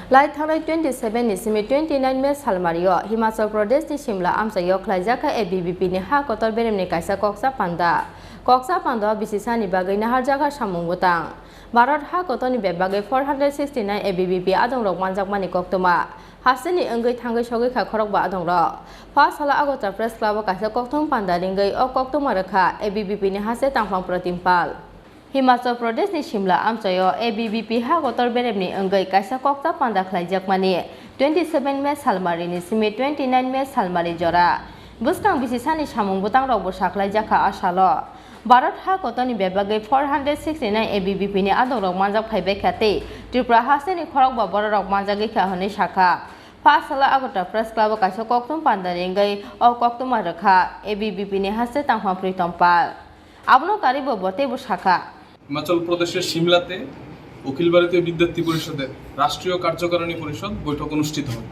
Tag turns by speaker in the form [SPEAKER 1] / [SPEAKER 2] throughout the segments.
[SPEAKER 1] Lai thalai 27 ni simi 29 me salmario Himachal Pradesh ni Shimla amsayo khlaijakha ABVP ni ha kotor berem ni kaisa koksa panda bisisa ni bagai nahar jaga samung butang Bharat ha kotor ni bebagai 469 ABVP adong rok manjak mani koktoma haseni enggai thangai sogai kha khorok ba adong ro first hala agota press club kaisa kokthong panda ringai o koktoma rakha ABVP ni hase tangphang pratimpal Himachal Pradesh ni Shimla amsayo ABVP ha kotor berem ni enggai kaisa kokta panda khlaijak mani 27 me salmari ni simi 29 me salmari jora buskang bisisani samung butang rok bo saklaijaka asalo Bharat ha kotoni bebagai 469 ABVP ni adong rok manjak phaibe khate Tripura hase ni khorok ba bor rok manjagi kha hone shakha Pasala agota press club kaisa koktum panda ringai o koktum rakha ABVP ni hase tangphang pritompal abno karibo bote bo shakha
[SPEAKER 2] Himachal প্রদেশের সিমলাতে অখিল ভারতীয় বিদ্যার্থী পরিষদের রাষ্ট্রীয় কার্যকারিণী পরিষদ বৈঠক অনুষ্ঠিত হয়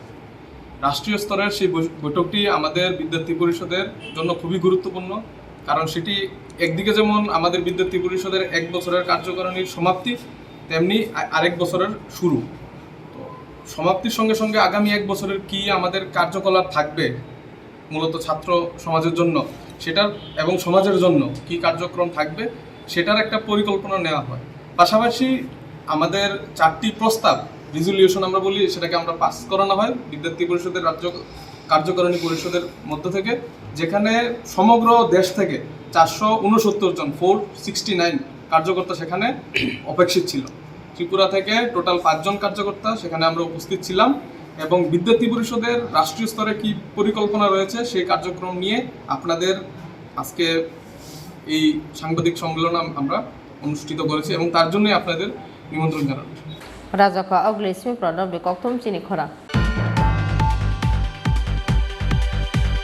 [SPEAKER 2] রাষ্ট্রীয় স্তরের সেই বৈঠকটি আমাদের বিদ্যার্থী পরিষদের জন্য খুবই গুরুত্বপূর্ণ কারণ সেটি একদিকে যেমন আমাদের বিদ্যার্থী পরিষদের এক বছরের কার্যকারিণীর সমাপ্তি তেমনি আরেক বছরের শুরু তো সমাপ্তির সঙ্গে সঙ্গে আগামী এক বছরের কি আমাদের কার্যকলাপ থাকবে মূলত ছাত্র সমাজের জন্য সেটার এবং সমাজের জন্য কি কার্যক্রম থাকবে সেটার একটা পরিকল্পনা নেওয়া হয় পাশাপাশি আমাদের 4টি প্রস্তাব রেজুলিউশন আমরা বলি সেটাকে আমরা পাস করানো হয় বিদ্যার্থী পরিষদের রাজ্য কার্যকারিণী পরিষদের মধ্য থেকে যেখানে সমগ্র দেশ থেকে 469 জন 469 কার্যকর্তা সেখানে অপেক্ষিত ছিল ত্রিপুরা থেকে টোটাল 5 জন কার্যকর্তা সেখানে আমরা উপস্থিত ছিলাম এবং বিদ্যার্থী পরিষদের রাষ্ট্রীয় স্তরে কি পরিকল্পনা রয়েছে সেই কার্যক্রম নিয়ে আপনাদের আজকে এই সাংবাদিক সম্মেলন আমরা অনুষ্ঠিত করেছি এবং তার জন্যই আপনাদের নিমন্ত্রণ জানানো
[SPEAKER 1] Rajaka Oglismi Pradab Bikoktum Chini Khora